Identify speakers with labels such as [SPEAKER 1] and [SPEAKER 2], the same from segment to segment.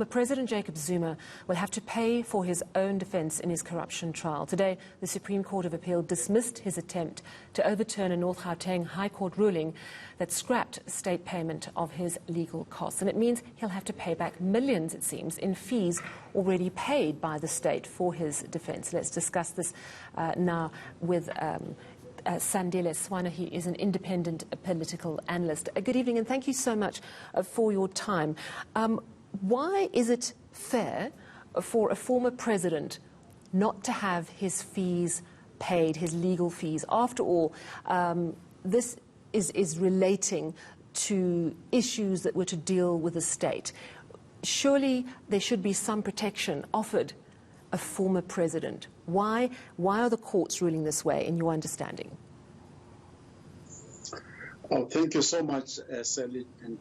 [SPEAKER 1] But President Jacob Zuma will have to pay for his own defense in his corruption trial. Today, the Supreme Court of Appeal dismissed his attempt to overturn a North Gauteng High Court ruling that scrapped state payment of his legal costs. And it means he'll have to pay back millions, it seems, in fees already paid by the state for his defense. Let's discuss this now with Sandile Swana. He is an independent political analyst. Good evening, and thank you so much for your time. Why is it fair for a former president not to have his fees paid, his legal fees? After all, this is relating to issues that were to deal with the state. Surely there should be some protection offered a former president. Why are the courts ruling this way, in your understanding?
[SPEAKER 2] Oh, thank you so much, Sally, and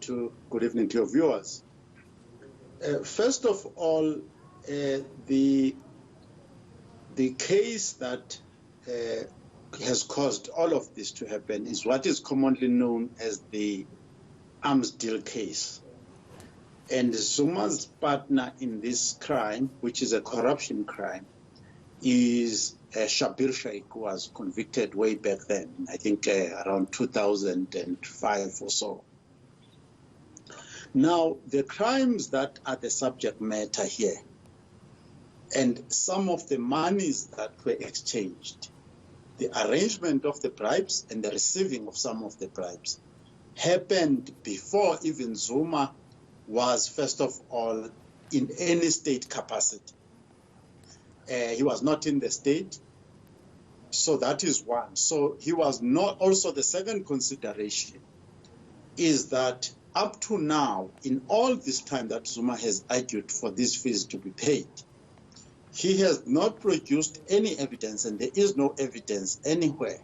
[SPEAKER 2] good evening to your viewers. First of all, the case that has caused all of this to happen is what is commonly known as the arms deal case. And Zuma's partner in this crime, which is a corruption crime, is Shabir Shaik, who was convicted way back then, I think around 2005 or so. Now, the crimes that are the subject matter here, and some of the monies that were exchanged, the arrangement of the bribes and the receiving of some of the bribes, happened before even Zuma was, first of all, in any state capacity. He was not in the state, so that is one. So he was not. Also, the second consideration is that up to now, in all this time that Zuma has argued for these fees to be paid, he has not produced any evidence, and there is no evidence anywhere,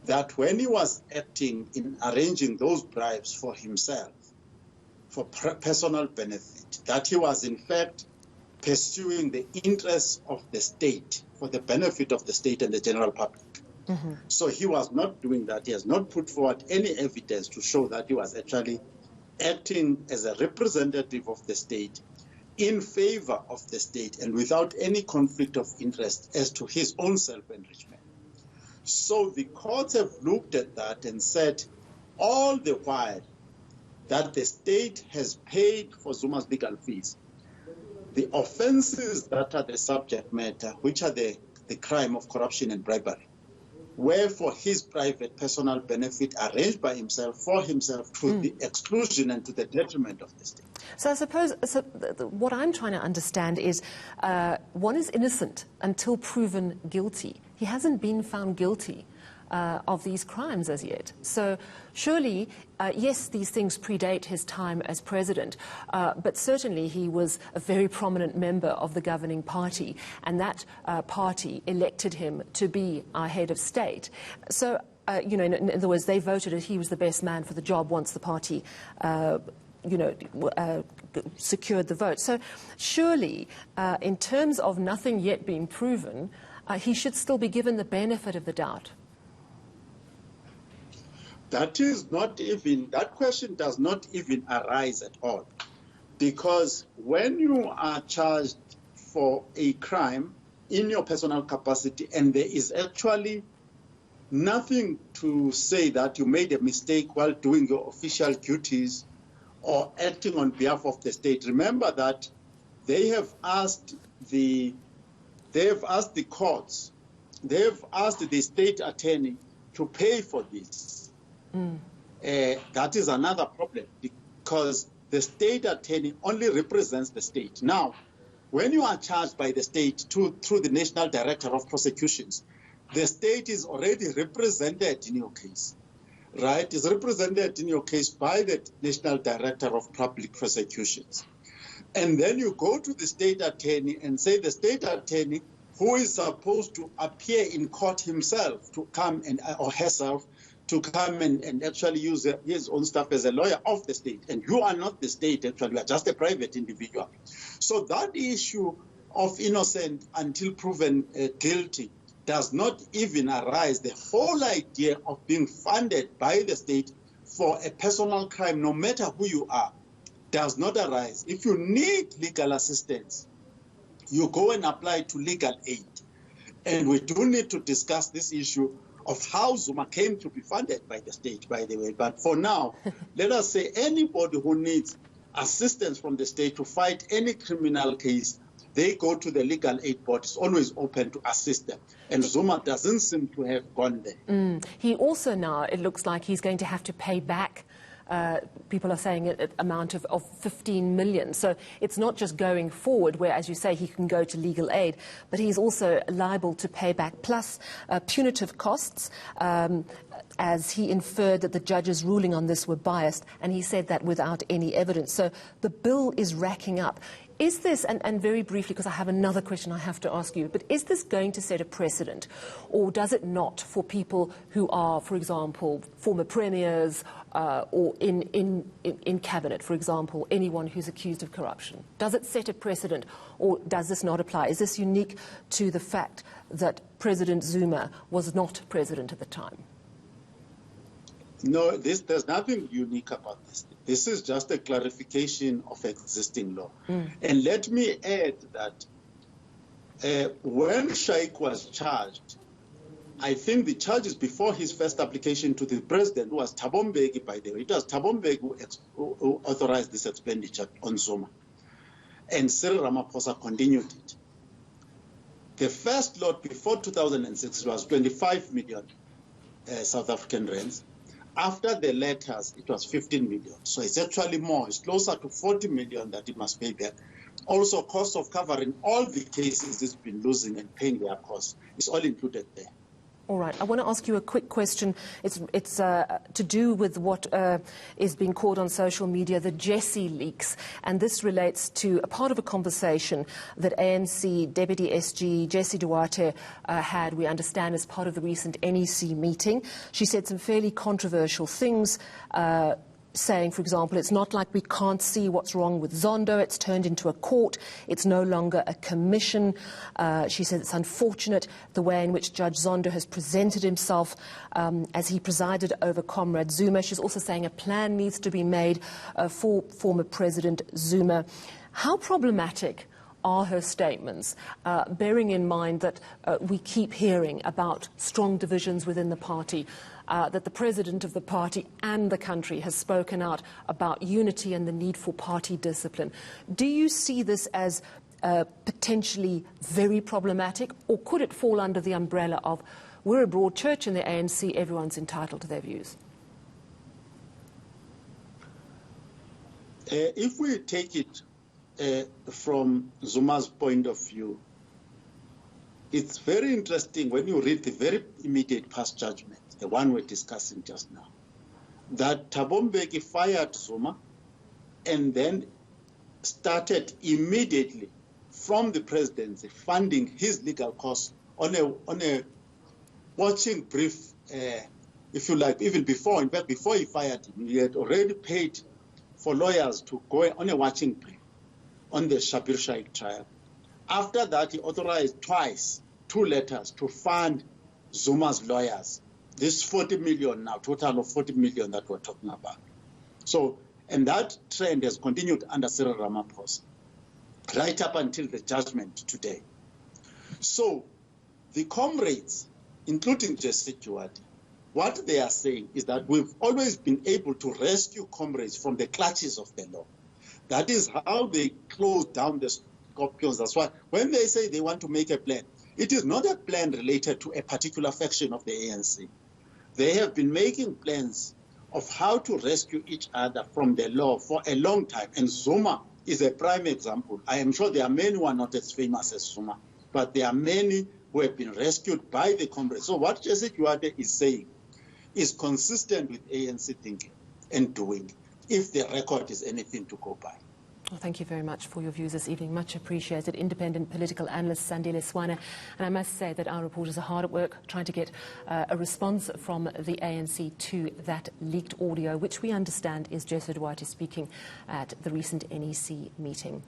[SPEAKER 2] that when he was acting in arranging those bribes for himself, for personal benefit, that he was in fact pursuing the interests of the state for the benefit of the state and the general public. Mm-hmm. So he was not doing that. He has not put forward any evidence to show that he was actually acting as a representative of the state in favor of the state and without any conflict of interest as to his own self-enrichment. So the courts have looked at that and said, all the while that the state has paid for Zuma's legal fees, the offenses that are the subject matter, which are the crime of corruption and bribery, were for his private personal benefit arranged by himself, for himself, to the exclusion and to the detriment of the state.
[SPEAKER 1] So I suppose what I'm trying to understand is one is innocent until proven guilty. He hasn't been found guilty of these crimes as yet. So surely, yes, these things predate his time as president, but certainly he was a very prominent member of the governing party, and that party elected him to be our head of state. So, you know, in other words, they voted that he was the best man for the job once the party secured the vote. So surely, in terms of nothing yet being proven, he should still be given the benefit of the doubt.
[SPEAKER 2] That question does not even arise at all. Because when you are charged for a crime in your personal capacity and there is actually nothing to say that you made a mistake while doing your official duties or acting on behalf of the state, remember that they have asked the courts, they have asked the state attorney to pay for this. That is another problem, because the state attorney only represents the state. Now, when you are charged by the state through the National Director of Prosecutions, the state is already represented in your case, right? Is represented in your case by the National Director of Public Prosecutions. And then you go to the state attorney and say the state attorney, who is supposed to appear in court himself to come or herself, to come and actually use his own stuff as a lawyer of the state. And you are not the state, actually, you are just a private individual. So that issue of innocent until proven guilty does not even arise. The whole idea of being funded by the state for a personal crime, no matter who you are, does not arise. If you need legal assistance, you go and apply to legal aid. And we do need to discuss this issue of how Zuma came to be funded by the state, by the way. But for now, let us say anybody who needs assistance from the state to fight any criminal case, they go to the legal aid board. It's always open to assist them. And Zuma doesn't seem to have gone there.
[SPEAKER 1] He also now, it looks like he's going to have to pay back, people are saying, an amount of 15 million. So it's not just going forward where, as you say, he can go to legal aid, but he's also liable to pay back, plus punitive costs, as he inferred that the judge's ruling on this were biased, and he said that without any evidence. So the bill is racking up. Is this, and very briefly, because I have another question I have to ask you, but is this going to set a precedent, or does it not, for people who are, for example, former premiers or in cabinet, for example, anyone who's accused of corruption? Does it set a precedent, or does this not apply? Is this unique to the fact that President Zuma was not president at the time?
[SPEAKER 2] No, there's nothing unique about this. This is just a clarification of existing law. And let me add that when Shaik was charged, I think the charges before his first application to the president was Thabo Mbeki, by the way. It was Thabo Mbeki who authorized this expenditure on Zuma. And Cyril Ramaphosa continued it. The first lot before 2006 was 25 million South African rands. After the letters, it was 15 million. So it's actually more. It's closer to 40 million that it must pay back. Also, cost of covering all the cases it's been losing and paying their costs is all included there.
[SPEAKER 1] All right. I want to ask you a quick question. It's to do with what is being called on social media the Jesse leaks. And this relates to a part of a conversation that ANC Deputy SG Jessie Duarte had, we understand, as part of the recent NEC meeting. She said some fairly controversial things, saying, for example, it's not like we can't see what's wrong with Zondo. It's turned into a court. It's no longer a commission. She said it's unfortunate the way in which Judge Zondo has presented himself as he presided over Comrade Zuma. She's also saying a plan needs to be made for former President Zuma. How problematic are her statements, bearing in mind that we keep hearing about strong divisions within the party, that the president of the party and the country has spoken out about unity and the need for party discipline? Do you see this as potentially very problematic, or could it fall under the umbrella of we're a broad church in the ANC, everyone's entitled to their views?
[SPEAKER 2] If we take it from Zuma's point of view, it's very interesting when you read the very immediate past judgment, the one we're discussing just now, that Thabo Mbeki fired Zuma and then started immediately from the presidency funding his legal costs on a watching brief, if you like, even before, in fact, before he fired him, he had already paid for lawyers to go on a watching brief on the Shabir Shaik trial. After that, he authorized twice 2 letters to fund Zuma's lawyers. This 40 million now, total of 40 million that we're talking about. So, and that trend has continued under Cyril Ramaphosa, right up until the judgment today. So, the comrades, including Jessie Duarte, what they are saying is that we've always been able to rescue comrades from the clutches of the law. That is how they close down the scorpions. That's why when they say they want to make a plan, it is not a plan related to a particular faction of the ANC. They have been making plans of how to rescue each other from the law for a long time. And Zuma is a prime example. I am sure there are many who are not as famous as Zuma, but there are many who have been rescued by the comrades. So what Jessie Duarte is saying is consistent with ANC thinking and doing, if the record is anything to go by.
[SPEAKER 1] Well, thank you very much for your views this evening. Much appreciated. Independent political analyst Sandile Swana. And I must say that our reporters are hard at work trying to get a response from the ANC to that leaked audio, which we understand is Jessie Duarte speaking at the recent NEC meeting.